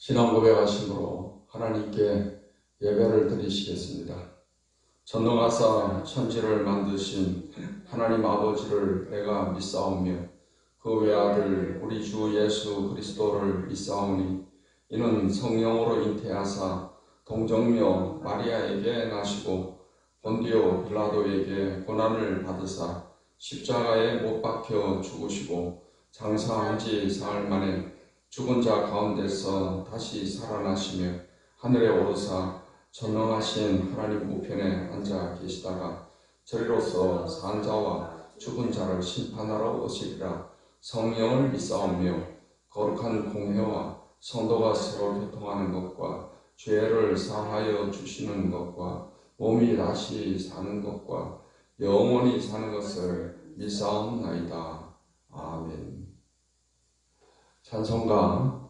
신앙 고백하심으로 하나님께 예배를 드리시겠습니다. 전능하사 천지를 만드신 하나님 아버지를 내가 믿사오며 그 외아들 우리 주 예수 그리스도를 믿사오니 이는 성령으로 잉태하사 동정녀 마리아에게 나시고 본디오 빌라도에게 고난을 받으사 십자가에 못 박혀 죽으시고 장사한 지 사흘 만에 죽은 자 가운데서 다시 살아나시며 하늘에 오르사 전능하신 하나님 우편에 앉아 계시다가 저리로서 산 자와 죽은 자를 심판하러 오시리라. 성령을 믿사오며 거룩한 공회와 성도가 서로 교통하는 것과 죄를 사하여 주시는 것과 몸이 다시 사는 것과 영원히 사는 것을 믿사옵나이다. 아멘. 찬송가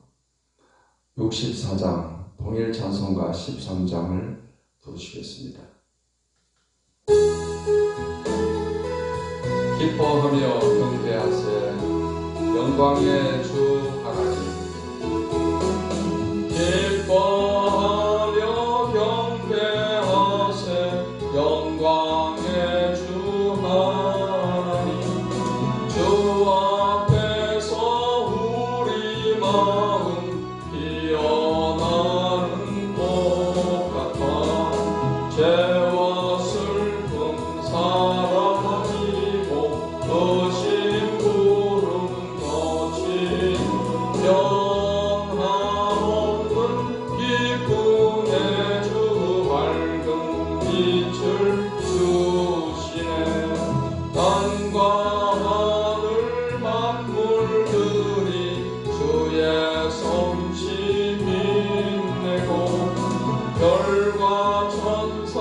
64장, 통일 찬송가 13장을 부르시겠습니다. 기뻐하며 경배하세 영광의 주 하나님. 기뻐하며 경배하세 영광의 주 하나님. 주 앞에서 우리 마음 피어나는 꽃 같아 죄와 슬픔 사라지고 의심 구름 거친 변함없는 기쁨의 주 밝은 빛을 주시네. 땅과 하늘 만물들이 주의 솜씨 빛내고 별과 천사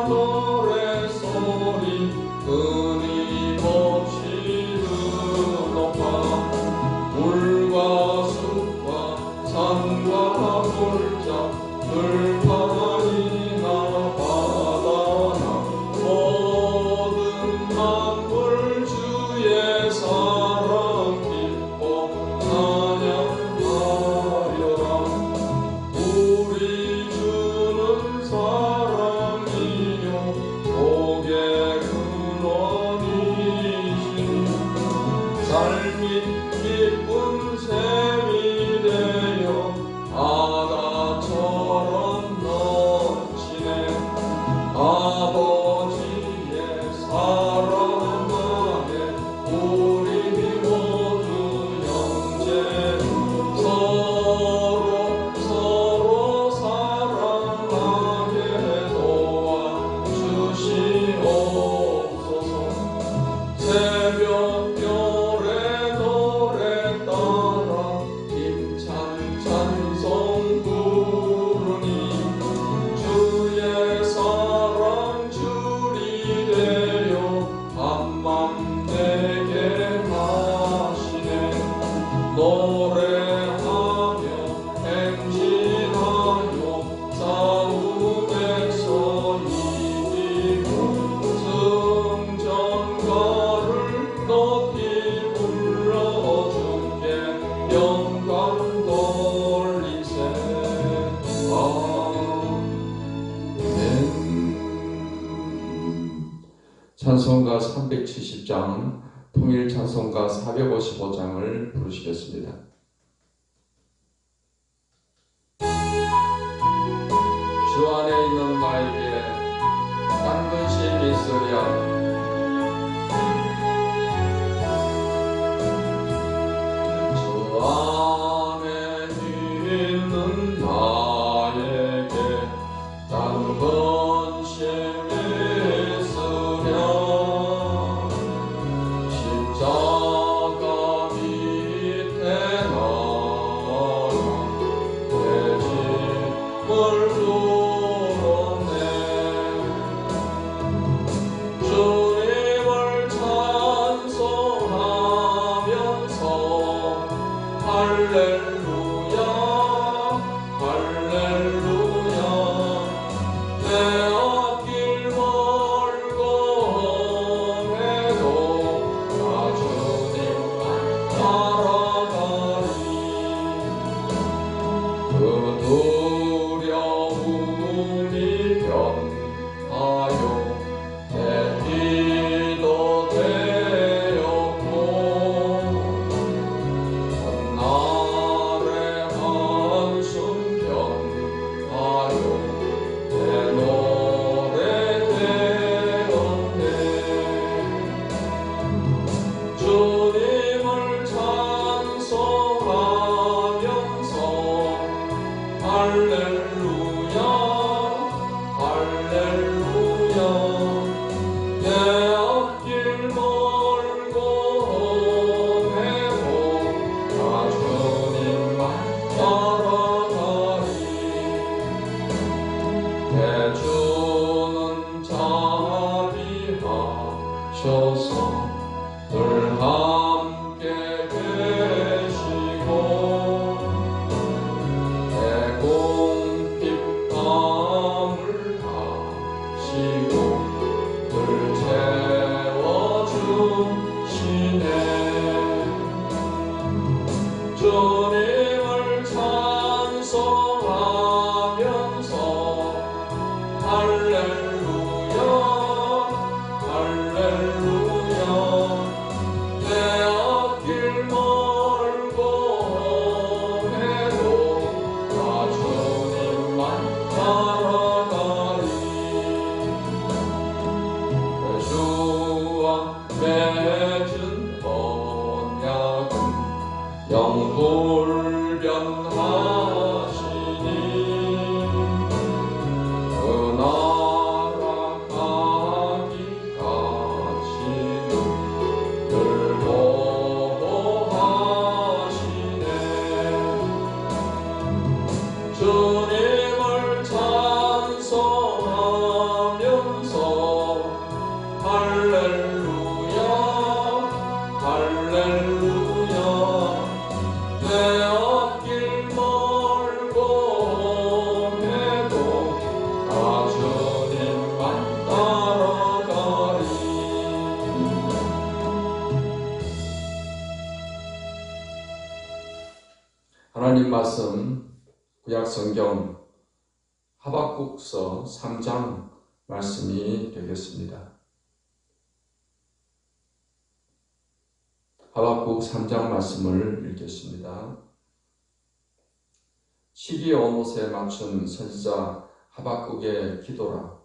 노래소리 끊임없이 높아 물과 숲과 산과 골짜 들판이나 바다나 모든 만물 주의 사랑 기뻐 찬양하여라. 우리 주는 사랑이요 복의 근원이시니 삶이 기쁜 샘이 되어 바다처럼 넘치네. 아버지의 사랑 안에 우리 모두 형제 서로 사랑하게 도와주시옵소서. 새벽별의 노래 따라 힘찬 찬송 부르니 주의 사랑 줄이 되어 한맘 되게 하시네. 노래하며 행진하여 싸움에서 이기고 승전가를 높이 불러주게 영광 돌리세. 아멘. 찬송가 370장, 통일 찬송가 455장을 부르시겠습니다. 주 안에 있는 나에게 딴 근심이 있으랴. 주 안에 있는 나에게 딴 근심이 있으랴. 십자가 밑에 나라 내 짐을 풀었네. 주 두려움이 변하여 내 기도 되었고 첫날의 한숨 변하여 내 노래 되었네. 주님을 찬송하면서 할렐루야 할렐루야 내 앞길 멀고 험해도 나 주님만 따라가리. 내 주는 자비하셔서 늘 함께 계시고 내 공핍함을 하시고 늘 채워주시네. 주님을 찬송하면서 할렐루야 할렐루야 내 앞길 멀고 험해도 나 주님만 따라가리. 주와 맺은 언약은 영불변하시니 그 나라 가기까지는 늘 보호하시네. 주님을 찬송하면서 할렐루야 할렐루야 내 앞길 멀고 험해도 나 주님만 따라가리. 하나님 말씀 구약성경 하박국서 3장 말씀이 되겠습니다. 하박국 3장 말씀을 읽겠습니다. 시기 온 옷에 맞춘 선지자 하박국의 기도라.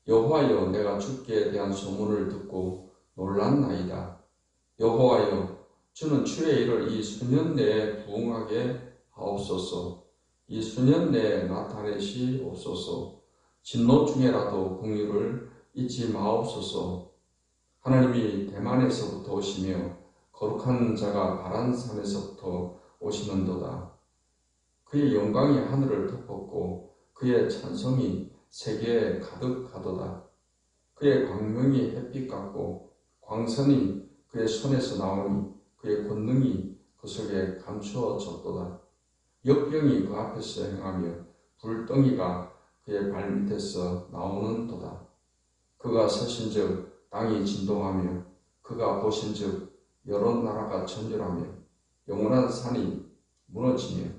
여호와여, 내가 주께 대한 소문을 듣고 놀랐나이다. 여호와여, 주는 주의 일을 이 수년 내에 부응하게 하옵소서. 이 수년 내에 나타내시옵소서. 진노 중에라도 긍휼을 잊지 마옵소서. 하나님이 대만에서부터 오시며 거룩한 자가 바란산에서부터 오시는도다. 그의 영광이 하늘을 덮었고 그의 찬송이 세계에 가득하도다. 그의 광명이 햇빛 같고 광선이 그의 손에서 나오니 그의 권능이 그 속에 감추어졌도다. 역병이 그 앞에서 행하며 불덩이가 그의 발밑에서 나오는도다. 그가 서신즉 땅이 진동하며 그가 보신즉 여러 나라가 전율하며 영원한 산이 무너지며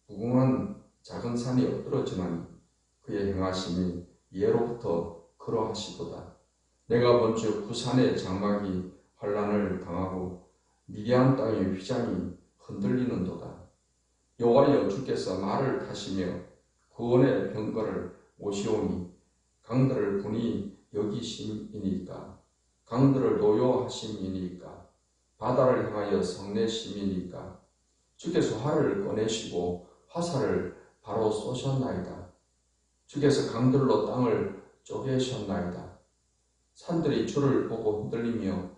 무궁한 작은 산이 엎드러지나니 그의 행하심이 예로부터 그러하시도다. 내가 본즉 부산의 장막이 환란을 당하고 미디안 땅의 휘장이 흔들리는도다. 여호와여, 주께서 말을 타시며 구원의 병거를 모시오니 강들을 분이 여기심이니까 강들을 노여하심이니까 바다를 향하여 성내심이니까 주께서 활을 꺼내시고 화살을 바로 쏘셨나이다. 주께서 강들로 땅을 쪼개셨나이다. 산들이 주를 보고 흔들리며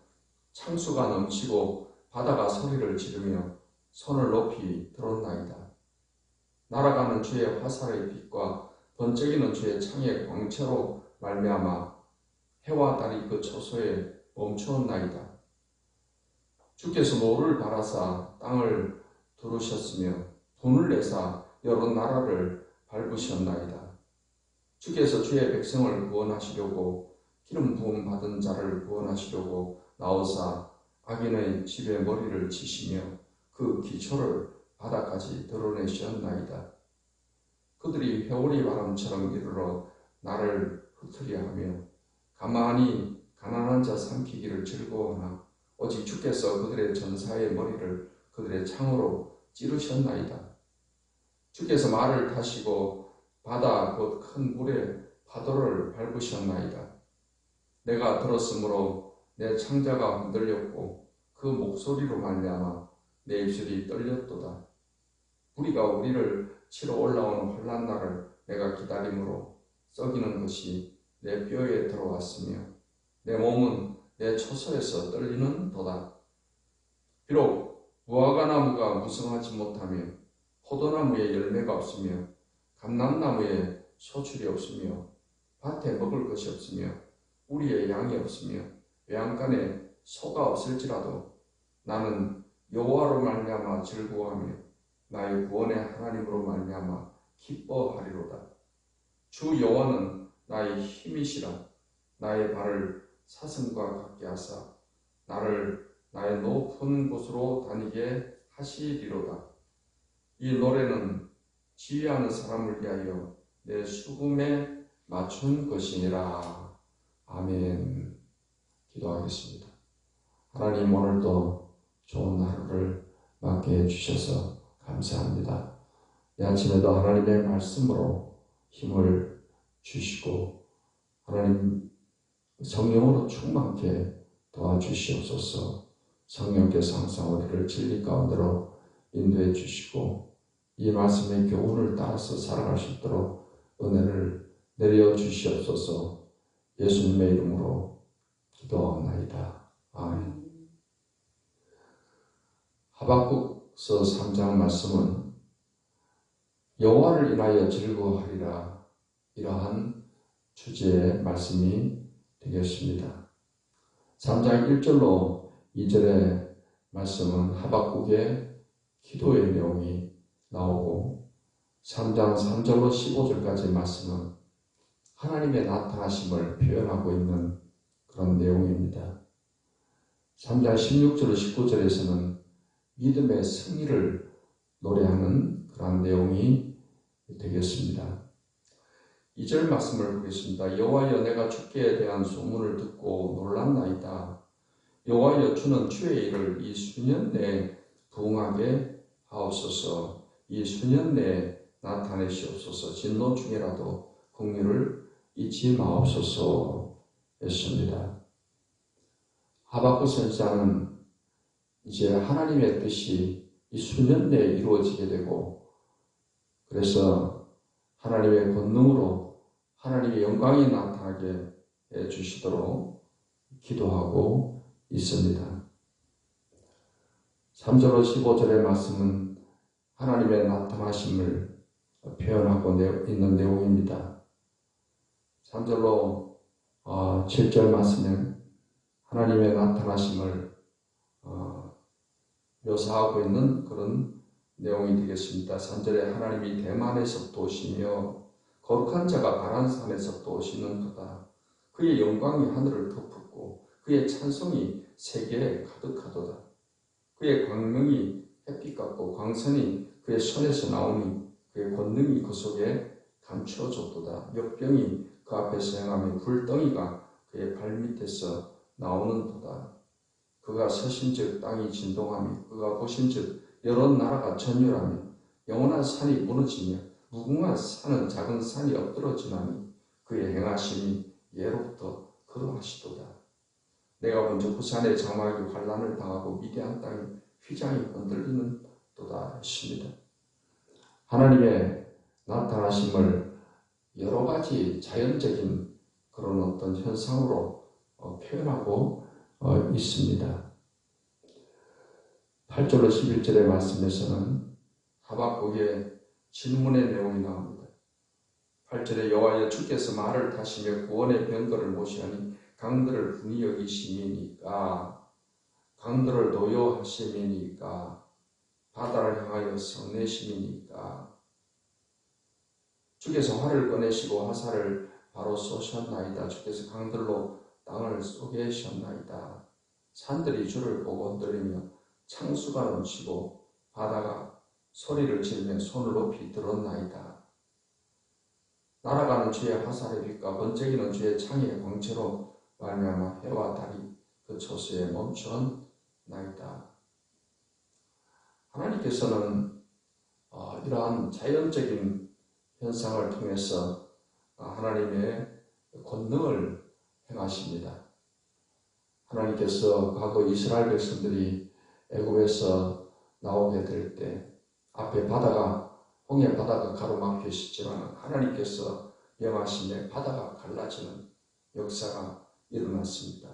창수가 넘치고 바다가 소리를 지르며 손을 높이 들었나이다. 날아가는 주의 화살의 빛과 번쩍이는 주의 창의 광채로 말미암아 해와 달이 그 초소에 멈추었나이다. 주께서 노를 바라사 땅을 두르셨으며 분을 내사 여러 나라를 밟으셨나이다. 주께서 주의 백성을 구원하시려고 기름 부음 받은 자를 구원하시려고 나오사 악인의 집에 머리를 치시며 그 기초를 바다까지 드러내셨나이다. 그들이 회오리 바람처럼 이르러 나를 흩으려 하며 가만히 가난한 자 삼키기를 즐거워하나 오직 주께서 그들의 전사의 머리를 그들의 창으로 찌르셨나이다. 주께서 말을 타시고 바다 곧 큰 물의 파도를 밟으셨나이다. 내가 들었으므로 내 창자가 흔들렸고 그 목소리로 말미암아 내 입술이 떨렸도다. 우리가 우리를 치러 올라오는 환난 날을 내가 기다림으로 썩이는 것이 내 뼈에 들어왔으며 내 몸은 내 초소에서 떨리는도다. 비록 무화과나무가 무성하지 못하며 포도나무에 열매가 없으며 감람나무에 소출이 없으며 밭에 먹을 것이 없으며 우리의 양이 없으며 외양간에 소가 없을지라도 나는 여호와로 말미암아 즐거워하며 나의 구원의 하나님으로 말미암아 기뻐하리로다. 주 여호와는 나의 힘이시라. 나의 발을 사슴과 같게 하사 나를 나의 높은 곳으로 다니게 하시리로다. 이 노래는 지휘하는 사람을 위하여 내 수금에 맞춘 것이니라. 아멘. 기도하겠습니다. 하나님, 오늘도 좋은 하루를 맞게 해주셔서 감사합니다. 이 아침에도 하나님의 말씀으로 힘을 주시고 하나님 성령으로 충만케 도와주시옵소서. 성령께서 항상 우리를 진리 가운데로 인도해 주시고 이 말씀의 교훈을 따라서 살아갈 수 있도록 은혜를 내려 주시옵소서. 예수님의 이름으로 기도하옵나이다. 아멘. 하박국서 3장 말씀은 여호와를 인하여 즐거워하리라, 이러한 주제의 말씀이 되겠습니다. 3장 1절로 2절의 말씀은 하박국의 기도의 내용이 나오고 3장 3절로 15절까지의 말씀은 하나님의 나타나심을 표현하고 있는 그런 내용입니다. 3장 16절로 19절에서는 믿음의 승리를 노래하는 그런 내용이 되겠습니다. 2절 말씀을 보겠습니다. 여호와여, 내가 주께 대한 소문을 듣고 놀랐나이다. 여호와여, 주는 주의 일을 이 수년 내에 부응하게 하옵소서. 이 수년 내에 나타내시옵소서. 진노 중에라도 긍휼을 잊지 마옵소서 했습니다. 하박국 선지자는 이제 하나님의 뜻이 이 수년 내에 이루어지게 되고 그래서 하나님의 권능으로 하나님의 영광이 나타나게 해주시도록 기도하고 있습니다. 3절로 15절의 말씀은 하나님의 나타나심을 표현하고 있는 내용입니다. 3절로 7절 말씀은 하나님의 나타나심을 묘사하고 있는 그런 내용이 되겠습니다. 3절에 하나님이 대만에서부터 오시며 거룩한 자가 바란산에서부터 오시는도다. 그의 영광이 하늘을 덮었고 그의 찬송이 세계에 가득하도다. 그의 광명이 햇빛 같고 광선이 그의 손에서 나오니 그의 권능이 그 속에 감추어졌도다. 역병이 그 앞에서 행하며 불덩이가 그의 발밑에서 나오는도다. 그가 서신즉 땅이 진동하며 그가 보신즉 여러 나라가 전율하며 영원한 산이 무너지며 무궁한 산은 작은 산이 엎드러지나니 그의 행하심이 예로부터 그러하시도다. 내가 먼저 부산의 장막이 환란을 당하고 미디안 땅이 휘장이 흔들리는 도다 했습니다. 하나님의 나타나심을 여러 가지 자연적인 그런 어떤 현상으로 표현하고 있습니다. 8절로 11절의 말씀에서는 하박국의 질문의 내용이 나옵니다. 8절에 여호와여, 주께서 말을 타시며 구원의 병거를 모시하니 강들을 분이 여기심이니까 강들을 노여하심이니까 바다를 향하여 성내심이니까 주께서 활을 꺼내시고 화살을 바로 쏘셨나이다. 주께서 강들로 땅을 쏘게하셨나이다. 산들이 주를 보고 흔들리며 창수가 넘치고 바다가 소리를 지르며 손을 높이 들었나이다. 주의 화살의 빛과 번쩍이는 주의 창의 광채로 말미암아 해와 달이 그 초소에 멈추었나이다. 하나님께서는 이러한 자연적인 현상을 통해서 하나님의 권능을 행하십니다. 하나님께서 과거 이스라엘 백성들이 애굽에서 나오게 될 때 앞에 홍해 바다가 가로막혀 있었지만 하나님께서 명하심에 바다가 갈라지는 역사가 일어났습니다.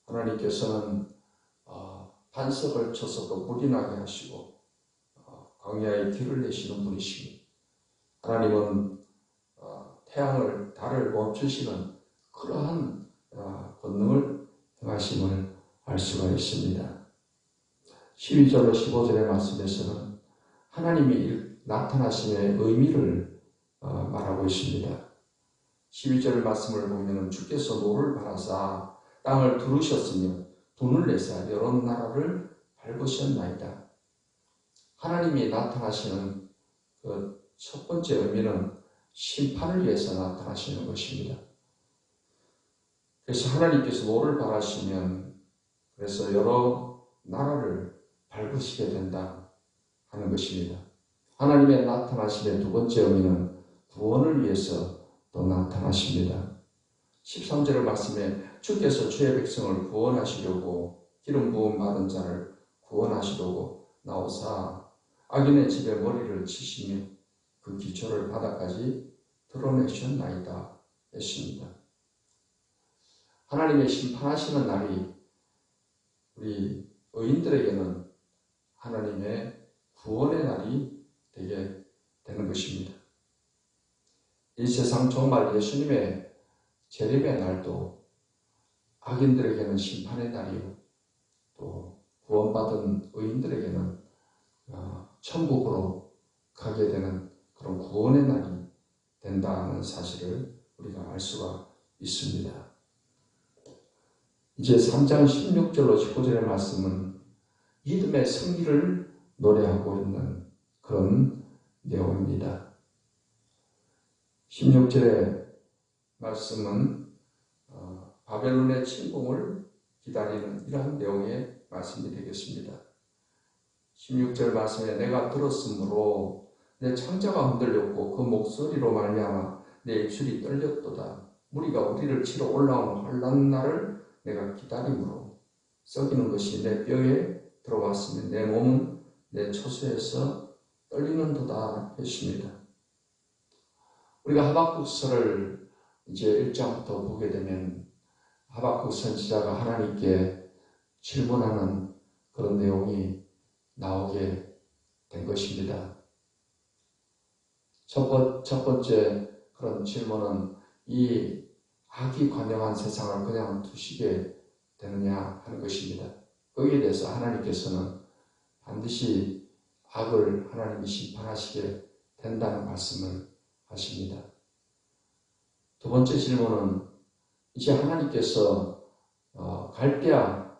하나님께서는 반석을 쳐서도 물이 나게 하시고 광야에 길을 내시는 분이십니다. 하나님은 태양을 달을 멈추시는 그러한 권능을 행하심을 알 수가 있습니다. 12절로 15절의 말씀에서는 하나님이 나타나심의 의미를 말하고 있습니다. 12절 말씀을 보면 주께서 노를 바라사 땅을 두르셨으며 돈을 내사 여러 나라를 밟으셨나이다. 하나님이 나타나시는 그 첫 번째 의미는 심판을 위해서 나타나시는 것입니다. 그래서 하나님께서 노를 바라시면 그래서 여러 나라를 밟으시게 된다 하는 것입니다. 하나님의 나타나심의 두 번째 의미는 구원을 위해서 또 나타나십니다. 13절의 말씀에 주께서 주의 백성을 구원하시려고 기름 부음 받은 자를 구원하시려고 나오사 악인의 집에 머리를 치시며 그 기초를 바닥까지 드러내셨나이다 했습니다. 하나님의 심판하시는 날이 우리 의인들에게는 하나님의 구원의 날이 되게 되는 것입니다. 이 세상 정말 예수님의 재림의 날도 악인들에게는 심판의 날이요 또 구원받은 의인들에게는 천국으로 가게 되는 그런 구원의 날이 된다는 사실을 우리가 알 수가 있습니다. 이제 3장 16절로 19절의 말씀은 믿음의 승리를 노래하고 있는 그런 내용입니다. 16절의 말씀은 바벨론의 침공을 기다리는 이러한 내용의 말씀이 되겠습니다. 16절 말씀에 내가 들었으므로 내 창자가 흔들렸고 그 목소리로 말미암아 내 입술이 떨렸도다. 무리가 우리를 치러 올라오는 환난 날을 내가 기다림으로 썩이는 것이 내 뼈에 들어왔으며 내 몸은 내 초소에서 떨리는도다 했습니다. 우리가 하박국서를 이제 1장부터 보게 되면 하박국 선지자가 하나님께 질문하는 그런 내용이 나오게 된 것입니다. 첫 번째 그런 질문은 이 악이 관영한 세상을 그냥 두시게 되느냐 하는 것입니다. 거기에 대해서 하나님께서는 반드시 악을 하나님이 심판하시게 된다는 말씀을 하십니다. 두 번째 질문은 이제 하나님께서 갈대아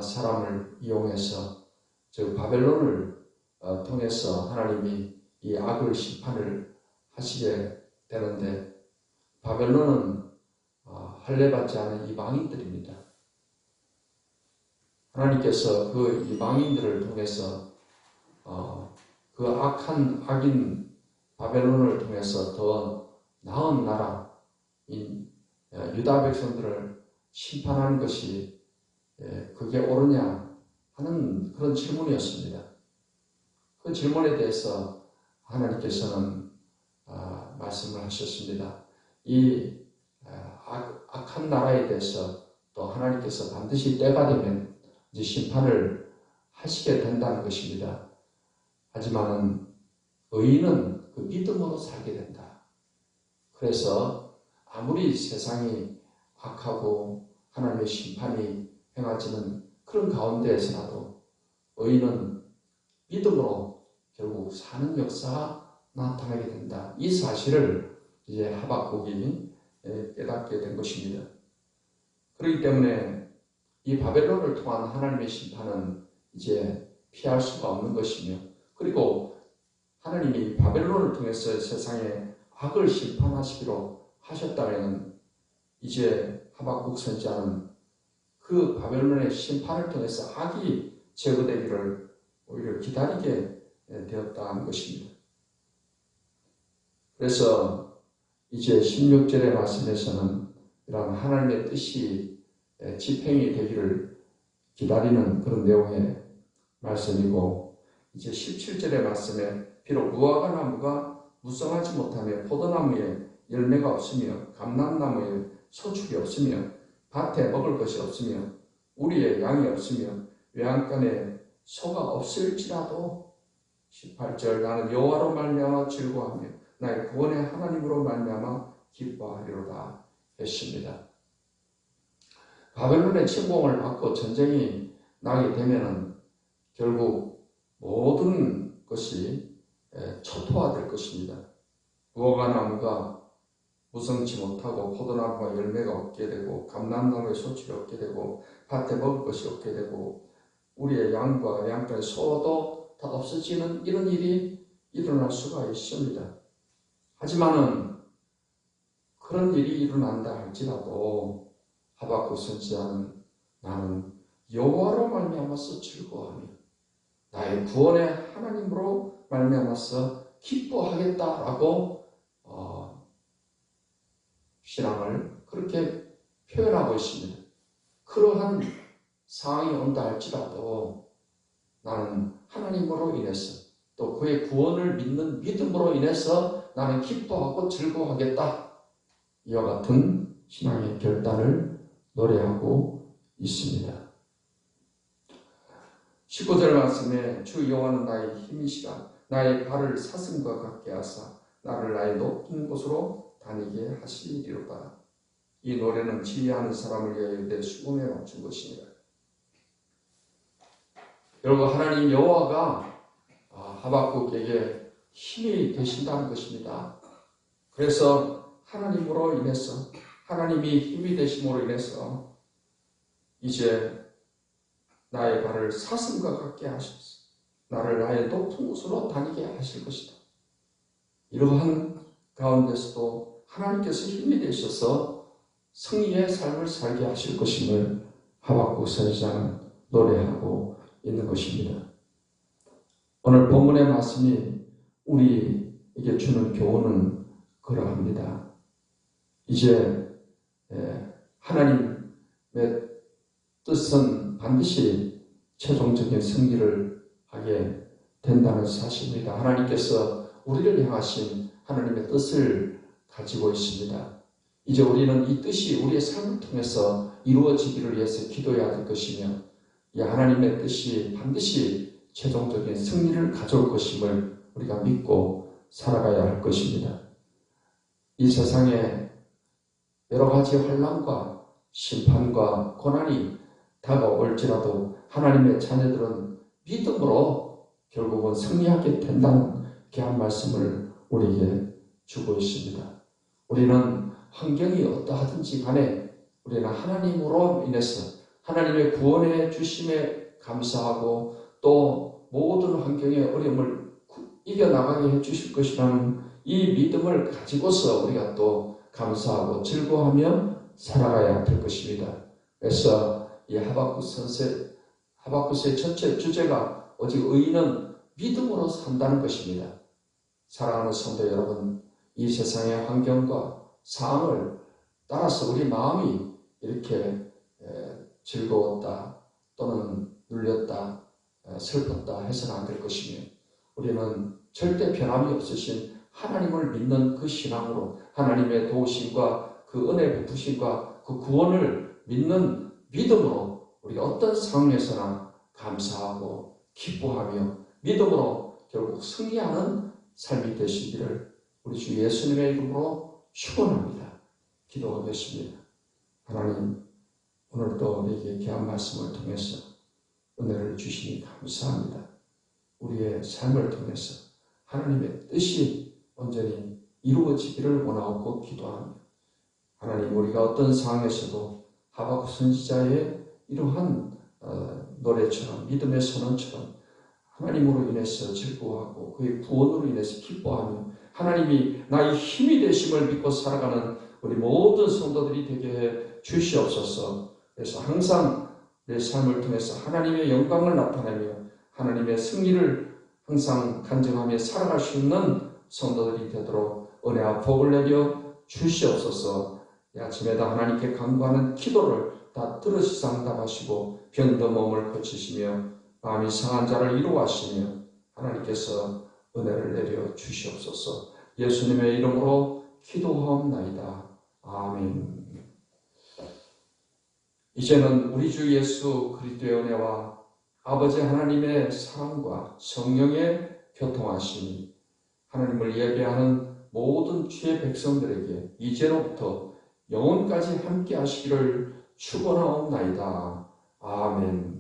사람을 이용해서 즉 바벨론을 통해서 하나님이 이 악을 심판을 하시게 되는데 바벨론은 할례받지 않은 이방인들입니다. 하나님께서 그 이방인들을 통해서 그 악한 악인 바벨론을 통해서 더 나은 나라인 유다 백성들을 심판하는 것이 그게 옳으냐 하는 그런 질문이었습니다. 그 질문에 대해서 하나님께서는 말씀을 하셨습니다. 이 악한 나라에 대해서 또 하나님께서 반드시 때가 되면 이제 심판을 하시게 된다는 것입니다. 하지만은 의인은 그 믿음으로 살게 된다. 그래서 아무리 세상이 악하고 하나님의 심판이 행하지는 그런 가운데에서라도 의인은 믿음으로 결국 사는 역사가 나타나게 된다. 이 사실을 이제 하박국이 깨닫게 된 것입니다. 그렇기 때문에 이 바벨론을 통한 하나님의 심판은 이제 피할 수가 없는 것이며 그리고 하나님이 바벨론을 통해서 세상에 악을 심판하시기로 하셨다면 이제 하박국 선지자는 그 바벨론의 심판을 통해서 악이 제거되기를 오히려 기다리게 되었다는 것입니다. 그래서 이제 16절의 말씀에서는 이런 하나님의 뜻이 집행이 되기를 기다리는 그런 내용의 말씀이고, 이제 17절의 말씀에 비록 무화과 나무가 무성하지 못하며 포도나무에 열매가 없으며 감람나무에 소출이 없으며 밭에 먹을 것이 없으며 우리의 양이 없으며 외양간에 소가 없을지라도 18절 나는 여호와로 말미암아 즐거워하며 나의 구원의 하나님으로 말미암아 기뻐하리로다 했습니다. 바벨론의 침공을 받고 전쟁이 나게 되면은 결국 모든 것이 초토화될 것입니다. 무화과 나무가 무성치 못하고 포도나무가 열매가 없게 되고 감람나무에 소출이 없게 되고 밭에 먹을 것이 없게 되고 우리의 양과 양간의 소도 다 없어지는 이런 일이 일어날 수가 있습니다. 하지만은 그런 일이 일어난다 할지라도 하박국 선지자는 나는 여호와로 말미암아서 즐거워하며 나의 구원의 하나님으로 말미암아서 기뻐하겠다라고 신앙을 그렇게 표현하고 있습니다. 그러한 상황이 온다 할지라도 나는 하나님으로 인해서 또 그의 구원을 믿는 믿음으로 인해서 나는 기뻐하고 즐거워하겠다. 이와 같은 신앙의 결단을 노래하고 있습니다. 19절 말씀에 주 여호와는 나의 힘이시라 나의 발을 사슴과 같게 하사 나를 나의 높은 곳으로 다니게 하시리로다. 이 노래는 지휘하는 사람을 위하여 내 수금에 맞춘 것입니다. 여러분, 하나님 여호와가 하박국에게 힘이 되신다는 것입니다. 그래서 하나님으로 인해서 하나님이 힘이 되심으로 인해서 이제 나의 발을 사슴과 같게 하셔서 나를 나의 높은 곳으로 다니게 하실 것이다. 이러한 가운데서도 하나님께서 힘이 되셔서 승리의 삶을 살게 하실 것임을 하박국 선지자는 노래하고 있는 것입니다. 오늘 본문의 말씀이 우리에게 주는 교훈은 그러합니다. 이제 하나님의 뜻은 반드시 최종적인 승리를 하게 된다는 사실입니다. 하나님께서 우리를 향하신 하나님의 뜻을 가지고 있습니다. 이제 우리는 이 뜻이 우리의 삶을 통해서 이루어지기를 위해서 기도해야 될 것이며 이 하나님의 뜻이 반드시 최종적인 승리를 가져올 것임을 우리가 믿고 살아가야 할 것입니다. 이 세상에 여러 가지 환난과 심판과 고난이 다가올지라도 하나님의 자녀들은 믿음으로 결국은 승리하게 된다는 귀한 말씀을 우리에게 주고 있습니다. 우리는 환경이 어떠하든지 간에 우리는 하나님으로 인해서 하나님의 구원해 주심에 감사하고 또 모든 환경의 어려움을 이겨나가게 해주실 것이라는 이 믿음을 가지고서 우리가 또 감사하고 즐거워하며 살아가야 될 것입니다. 그래서 이 하박국서의 전체 주제가 오직 의인은 믿음으로 산다는 것입니다. 사랑하는 성도 여러분, 이 세상의 환경과 상황을 따라서 우리 마음이 이렇게 즐거웠다 또는 눌렸다 슬펐다 해서는 안 될 것이며 우리는 절대 변함이 없으신 하나님을 믿는 그 신앙으로 하나님의 도우심과 그 은혜 베푸심과 그 구원을 믿는 믿음으로 우리가 어떤 상황에서나 감사하고 기뻐하며 믿음으로 결국 승리하는 삶이 되시기를 우리 주 예수님의 이름으로 축원합니다. 기도하겠습니다. 하나님, 오늘도 우리에게 귀한 말씀을 통해서 은혜를 주시니 감사합니다. 우리의 삶을 통해서 하나님의 뜻이 온전히 이루어지기를 원하고 기도합니다. 하나님, 우리가 어떤 상황에서도 하박국 선지자의 이러한 노래처럼 믿음의 선언처럼 하나님으로 인해서 즐거워하고 그의 구원으로 인해서 기뻐하며 하나님이 나의 힘이 되심을 믿고 살아가는 우리 모든 성도들이 되게 해 주시옵소서. 그래서 항상 내 삶을 통해서 하나님의 영광을 나타내며 하나님의 승리를 항상 간증하며 살아갈 수 있는 성도들이 되도록 은혜와 복을 내려 주시옵소서. 이 아침에도 하나님께 간구하는 기도를 다 들으시사 응답하시고 병든 몸을 고치시며 마음이 상한 자를 이루하시며 하나님께서 은혜를 내려 주시옵소서. 예수님의 이름으로 기도하옵나이다. 아멘. 이제는 우리 주 예수 그리스도의 은혜와 아버지 하나님의 사랑과 성령의 교통하심이 하나님을 예배하는 모든 주의 백성들에게 이제로부터 영원까지 함께 하시기를 축원하옵나이다. 아멘.